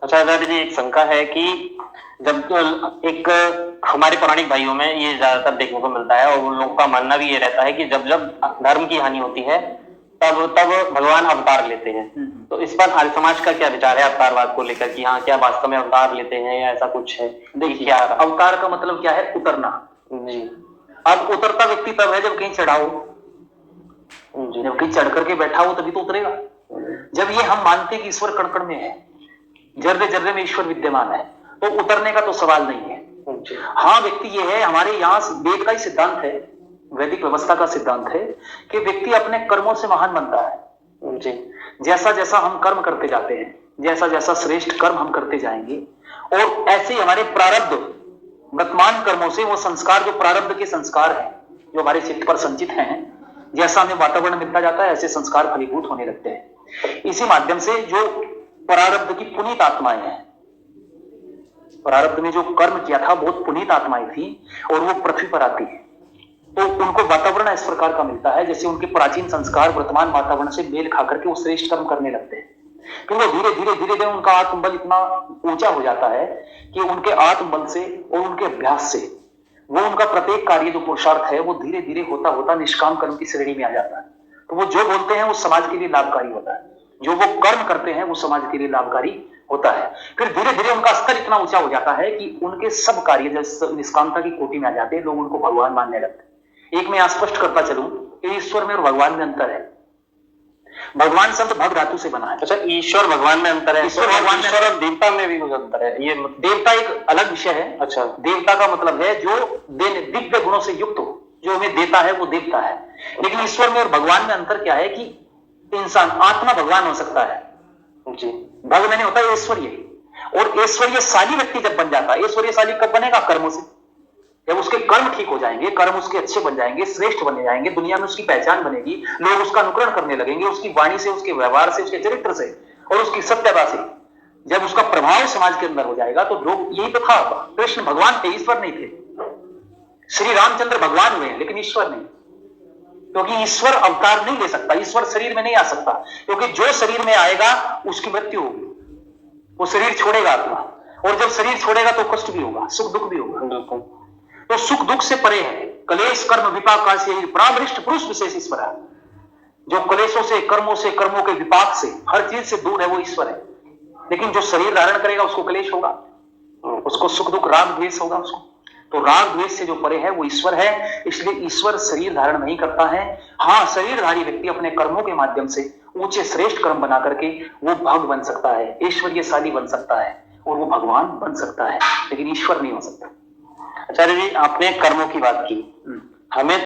अच्छा आचार्य जी, एक शंका है कि जब एक हमारे पौराणिक भाइयों में ये ज्यादातर देखने को मिलता है और उन लोगों का मानना भी ये रहता है कि जब जब धर्म की हानि होती है तब तब भगवान अवतार लेते हैं। तो इस पर आर्य समाज का क्या विचार है अवतारवाद को लेकर कि हाँ क्या वास्तव में अवतार लेते हैं या ऐसा कुछ है? देखिए, क्या अवतार का मतलब क्या है? उतरना जी। अब उतरता व्यक्ति तब है जब कहीं चढ़ा हो, जब कहीं चढ़ करके बैठा हो तभी तो उतरेगा। जब ये हम मानते हैं कि ईश्वर कण कण में है, जर्रे जर्रे में ईश्वर विद्यमान है, तो उतरने का तो सवाल नहीं है। हाँ, व्यक्ति ये है, हमारे यहाँ वेद का ही सिद्धांत है, वैदिक व्यवस्था का सिद्धांत है कि व्यक्ति अपने कर्मों से महान बनता है। जी। जैसा जैसा हम कर्म करते जाते हैं, जैसा जैसा श्रेष्ठ कर्म हम करते जाएंगे, और ऐसे ही हमारे प्रारब्ध वर्तमान कर्मों से वो संस्कार, जो प्रारब्ध के संस्कार हैं, जो हमारे चित्त पर संचित हैं, जैसा हमें वातावरण मिलता जाता है ऐसे संस्कार फलीभूत होने लगते हैं। इसी माध्यम से जो प्रारब्ध की पुनीत आत्माएं हैं, प्रारब्ध में जो कर्म किया था बहुत पुनीत आत्माएं थी, और वो पृथ्वी पर आती है तो उनको वातावरण इस प्रकार का मिलता है जैसे उनके प्राचीन संस्कार वर्तमान वातावरण से मेल खा करके वो श्रेष्ठ कर्म करने लगते हैं। फिर वो धीरे धीरे धीरे धीरे उनका आत्मबल इतना ऊंचा हो जाता है कि उनके आत्मबल से और उनके अभ्यास से वो उनका प्रत्येक कार्य जो पुरुषार्थ है वो धीरे धीरे होता होता निष्काम कर्म की श्रेणी में आ जाता है। तो वो जो बोलते हैं वो समाज के लिए लाभकारी होता है, जो वो कर्म करते हैं वो समाज के लिए लाभकारी होता है। फिर धीरे धीरे उनका स्तर इतना ऊंचा हो जाता है कि उनके सब कार्य जब निष्कामता की कोटि में आ जाते हैं, लोग उनको भगवान मानने लगते हैं। एक मैं स्पष्ट करता चलूं कि ईश्वर में और भगवान में अंतर है। भगवान शब्द भग धातु से बना है। अच्छा, ईश्वर भगवान में अंतर है? ईश्वर भगवान में और देवता में भी कुछ अंतर है? ये देवता एक अलग विषय है। अच्छा, देवता का मतलब है जो दिव्य गुणों से युक्त हो, जो हमें देता है वो देवता है। लेकिन ईश्वर में और भगवान में अंतर क्या है कि इंसान आत्मा भगवान हो सकता है जी। भग मैंने होता है ऐश्वर्य, और ऐश्वर्यशाली व्यक्ति जब बन जाता है, ऐश्वर्यशाली कब बनेगा? कर्मों से। जब उसके कर्म ठीक हो जाएंगे, कर्म उसके अच्छे बन जाएंगे, श्रेष्ठ बने जाएंगे, दुनिया में उसकी पहचान बनेगी, लोग उसका अनुकरण करने लगेंगे, उसकी वाणी से, उसके व्यवहार से, उसके चरित्र से और उसकी सत्यता से। जब उसका प्रभाव समाज के अंदर हो जाएगा तो लोग, यही तो था, कृष्ण भगवान थे, ईश्वर नहीं थे। श्री रामचंद्र भगवान हुए लेकिन ईश्वर नहीं, क्योंकि ईश्वर अवतार नहीं ले सकता, ईश्वर शरीर में नहीं आ सकता, क्योंकि जो शरीर में आएगा उसकी मृत्यु होगी, वो शरीर छोड़ेगा आत्मा, और जब शरीर छोड़ेगा तो कष्ट भी होगा, सुख दुख भी होगा। तो सुख दुख से परे है, कलेश कर्म विपाक का से परामृष्ट पुरुष विशेष ईश्वर है। जो कलेशों से, कर्मों से, कर्मों के विपाक से, हर चीज से दूर है वो ईश्वर है। लेकिन जो शरीर धारण करेगा उसको कलेश होगा, उसको सुख दुख राग द्वेष होगा उसको। तो राग द्वेष से जो परे है वो ईश्वर है, इसलिए ईश्वर शरीर धारण नहीं करता है। हाँ, शरीरधारी व्यक्ति अपने कर्मों के माध्यम से ऊंचे श्रेष्ठ कर्म बना करके वो भग बन सकता है, ऐश्वर्यशाली बन सकता है, और वो भगवान बन सकता है, लेकिन ईश्वर नहीं हो सकता। आचार्य जी, आपने कर्मों की बात की, हमें